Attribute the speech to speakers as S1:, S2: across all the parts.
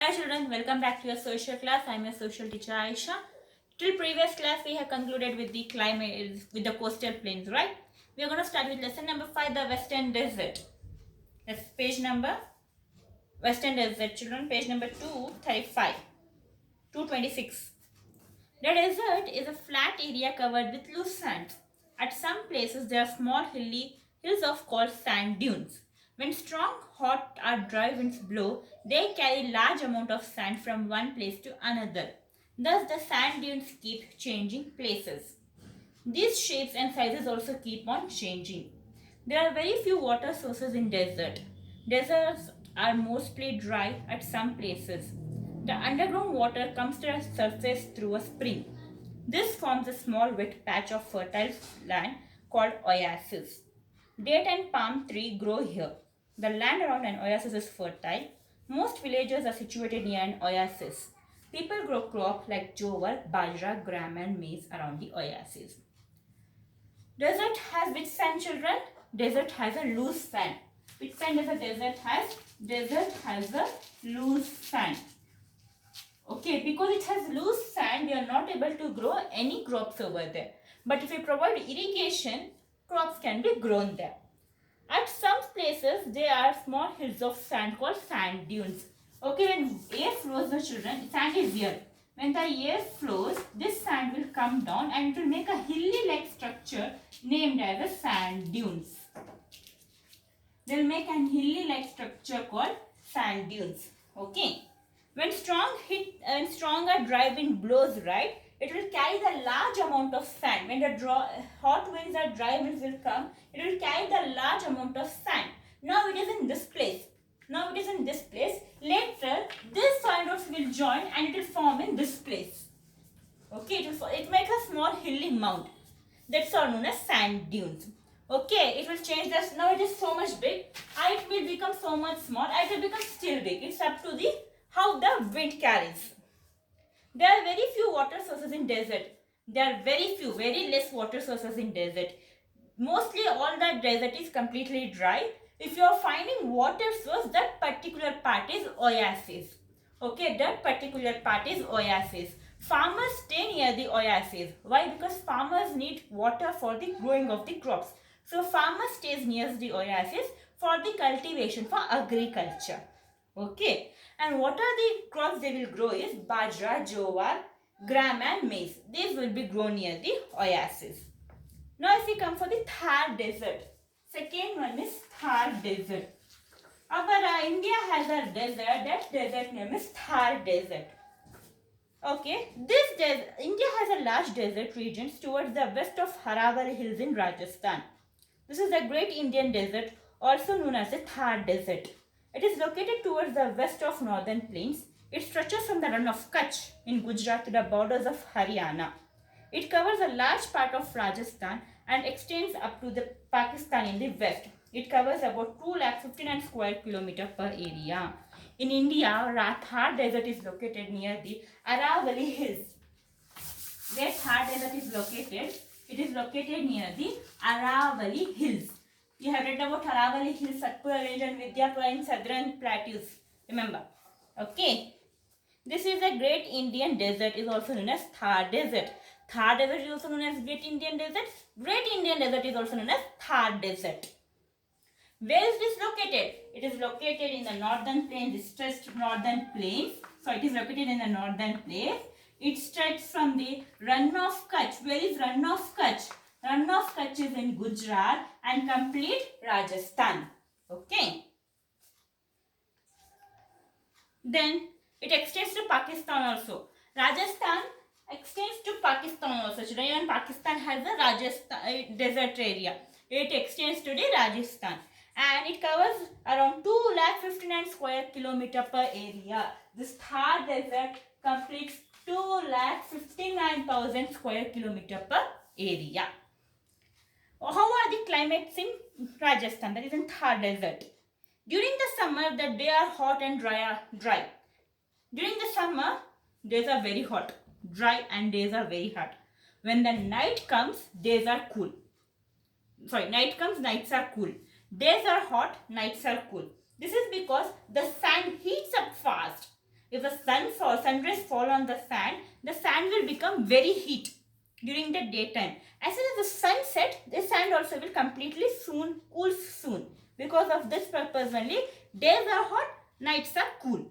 S1: Hi children, welcome back to your social class. I am your social teacher Aisha. Till previous class we have concluded with the climate, with the coastal plains, right? We are going to start with lesson number 5, the Western Desert. That's page number, Western Desert children, page number 235, 226. The desert is a flat area covered with loose sand. At some places there are small hilly hills of called sand dunes. When strong, hot or dry winds blow, they carry large amount of sand from one place to another. Thus the sand dunes keep changing places. These shapes and sizes also keep on changing. There are very few water sources in desert. Deserts are mostly dry at some places. The underground water comes to the surface through a spring. This forms a small wet patch of fertile land called oasis. Date and palm tree grow here. The land around an oasis is fertile. Most villages are situated near an oasis. People grow crops like jowar, bajra, gram and maize around the oasis. Desert has which sand children? Desert has a loose sand. Which sand does a desert has? Desert has a loose sand. Okay, because it has loose sand, we are not able to grow any crops over there. But if we provide irrigation, crops can be grown there. At some places, there are small hills of sand called sand dunes. Okay, when air flows, the children, sand is here. When the air flows, this sand will come down and it will make a hilly-like structure named as a sand dunes. They will make an hilly-like structure called sand dunes. Okay. When stronger dry wind blows, right, it will carry the large amount of sand. When the hot winds or dry winds will come, it will carry the large amount of sand. Now it is in this place. Later, this sand will join and it will form in this place. Okay, it makes a small hilly mound. That's all known as sand dunes. Okay, it will change this. Now it is so much big. It will become so much small. It will become still big. It's up to the how the wind carries. There are very few water sources in desert. There are very less water sources in desert. Mostly all the desert is completely dry. If you are finding water source, that particular part is oasis. Okay, that particular part is oasis. Farmers stay near the oasis. Why? Because farmers need water for the growing of the crops. So farmers stays near the oasis for the cultivation, for agriculture. Okay. And what are the crops they will grow is bajra, jowar, gram and maize. These will be grown near the oasis. Now if we come for the Thar desert. Second one is Thar desert. Our India has a desert. That desert name is Thar desert. Okay, India has a large desert region towards the west of Aravalli Hills in Rajasthan. This is the Great Indian Desert, also known as the Thar Desert. It is located towards the west of northern plains. It stretches from the run of Kutch in Gujarat to the borders of Haryana. It covers a large part of Rajasthan and extends up to the Pakistan in the west. It covers about 2,59 square kilometer per area. In India, Thar Desert is located near the Aravalli Hills. Where Thar Desert is located, it is located near the Aravalli Hills. You have read about Aravalli Hills, Satpura Range and Vidyapura in southern plateaus. Remember. Okay. This is a Great Indian Desert, is also known as Thar Desert. Thar Desert is also known as Great Indian Desert. Great Indian Desert is also known as Thar Desert. Where is this located? It is located in the northern plains, the stretched northern plains. So it is located in the northern plains. It stretches from the Run of Kutch. Where is Run of Kutch? Run of Kutch is in Gujarat and complete Rajasthan. Okay. Then it extends to Pakistan also. Rajasthan extends to Pakistan also. Even Pakistan has a Rajasthan desert area. It extends to the Rajasthan. And it covers around 2,59 square kilometer per area. This Thar desert completes 2,59,000 square kilometer per area. How are the climates in Rajasthan? That is in Thar desert. During the summer, the days are hot and dry. During the summer, days are very hot, dry and days are very hot. When the night comes, days are cool. Night comes, nights are cool. Days are hot, nights are cool. This is because the sand heats up fast If the sun rays fall on the sand will become very heat during the daytime. As soon as the sun sets, the sand also will completely cool soon. Because of this purpose only, days are hot, nights are cool.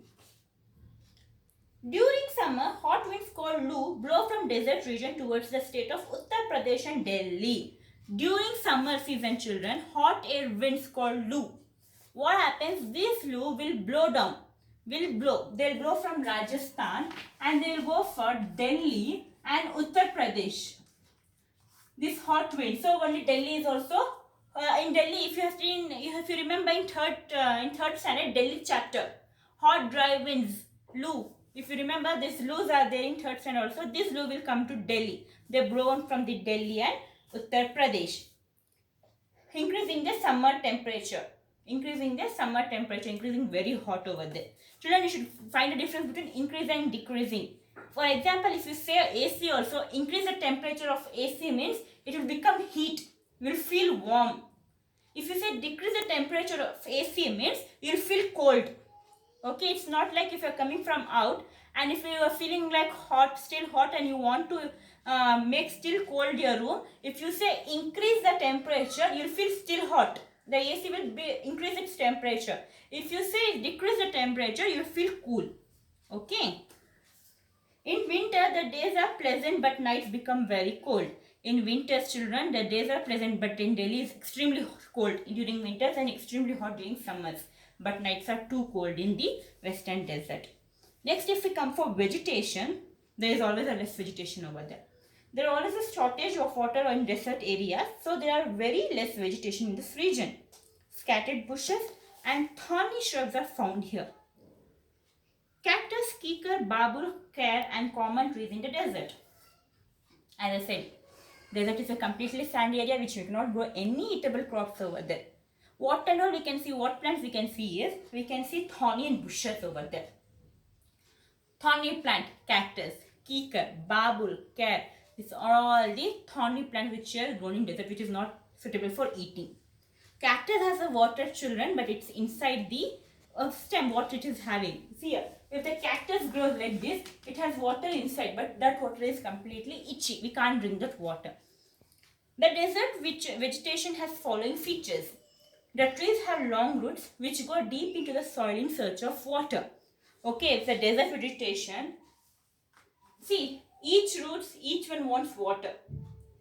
S1: During summer, hot winds called Loo blow from desert region towards the state of Uttar Pradesh and Delhi. During summer season, children, hot air winds called Loo. What happens? This Loo will blow down. They'll blow from Rajasthan and they'll go for Delhi and Uttar Pradesh. This hot wind. So only Delhi is also in Delhi. If you remember in third standard Delhi chapter, hot dry winds, Loo. If you remember, these loos are there in third standard also. This loo will come to Delhi. They blown from the Delhi and Uttar Pradesh. Increasing the summer temperature. Increasing very hot over there. Children, you should find a difference between increasing and decreasing. For example, if you say AC also, increase the temperature of AC means it will become heat. You will feel warm. If you say decrease the temperature of AC means you will feel cold. Okay, it's not like if you're coming from out and if you are feeling like still hot and you want to make still cold your room, if you say increase the temperature, you'll feel still hot. The AC will increase its temperature. If you say decrease the temperature, you'll feel cool. Okay. In winter, the days are pleasant but nights become very cold. In winters, children, the days are pleasant but in Delhi is extremely cold during winters and extremely hot during summers. But nights are too cold in the western desert. Next, if we come for vegetation, there is always a less vegetation over there. There is always a shortage of water in desert areas, so there are very less vegetation in this region. Scattered bushes and thorny shrubs are found here. Cactus, kikar, babul, care and common trees in the desert. As I said, desert is a completely sandy area which we cannot grow any eatable crops over there. What plants we can see is, we can see thorny and bushes over there. Thorny plant, cactus, kikar, babul, care. These are all the thorny plants which are grown in desert, which is not suitable for eating. Cactus has a water, children, but it's inside the stem what it is having. See here, if the cactus grows like this, it has water inside, but that water is completely itchy. We can't drink that water. The desert vegetation has following features. The trees have long roots which go deep into the soil in search of water. Okay, it's a desert vegetation. See, each one wants water.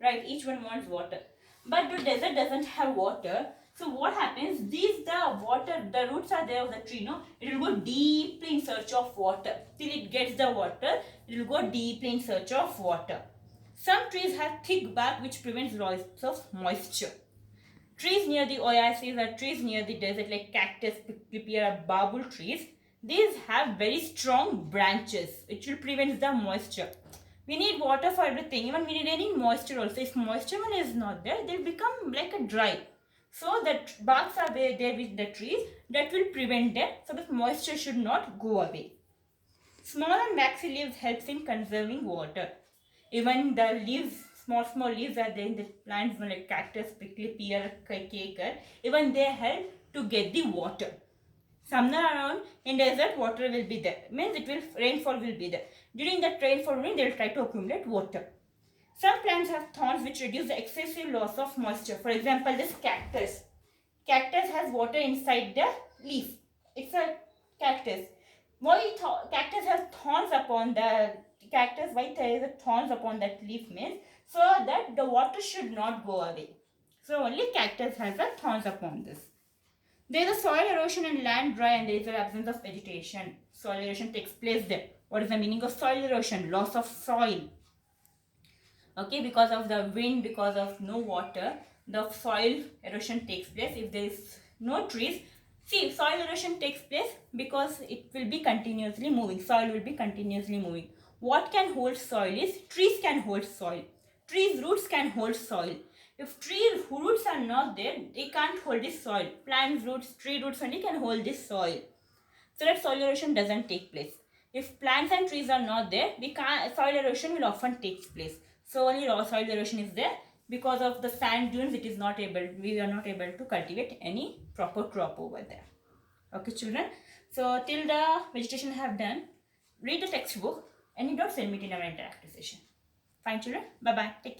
S1: Right, each one wants water. But the desert doesn't have water. So what happens? The roots are there of the tree, no? It will go deeply in search of water. Till it gets the water, it will go deeply in search of water. Some trees have thick bark which prevents loss of moisture. Trees near the oases or trees near the desert like cactus, pipia or babul trees, these have very strong branches which will prevent the moisture. We need water for everything. Even we need any moisture also. If moisture is not there, they'll become like a dry. So the barks are there with the trees that will prevent them. So that moisture should not go away. Small and waxy leaves helps in conserving water. Even the leaves, small leaves are there in the plants like cactus, prickly pear, kekar. Even they help to get the water. Somewhere around in desert, water will be there. Means rainfall will be there. During that rainfall, they will try to accumulate water. Some plants have thorns which reduce the excessive loss of moisture. For example, this cactus. Cactus has water inside the leaf. It's a cactus. Why cactus has thorns upon the cactus? Why there is thorns upon that leaf means so that the water should not go away. So only cactus has the thorns upon this. There is a soil erosion and land dry and there is an absence of vegetation. Soil erosion takes place there. What is the meaning of soil erosion? Loss of soil. Okay, because of the wind, because of no water, the soil erosion takes place. If there is no trees, see, soil erosion takes place because it will be continuously moving. Soil will be continuously moving. What can hold soil is trees can hold soil. Trees' roots can hold soil. If tree roots are not there, they can't hold this soil. Plant roots, tree roots only can hold this soil. So that soil erosion doesn't take place. If plants and trees are not there, soil erosion will often take place. So only soil erosion is there. Because of the sand dunes, we are not able to cultivate any proper crop over there. Okay, children. So till the vegetation have done, read the textbook and you don't send me it in our interactive session. Fine, children? Bye-bye. Take care.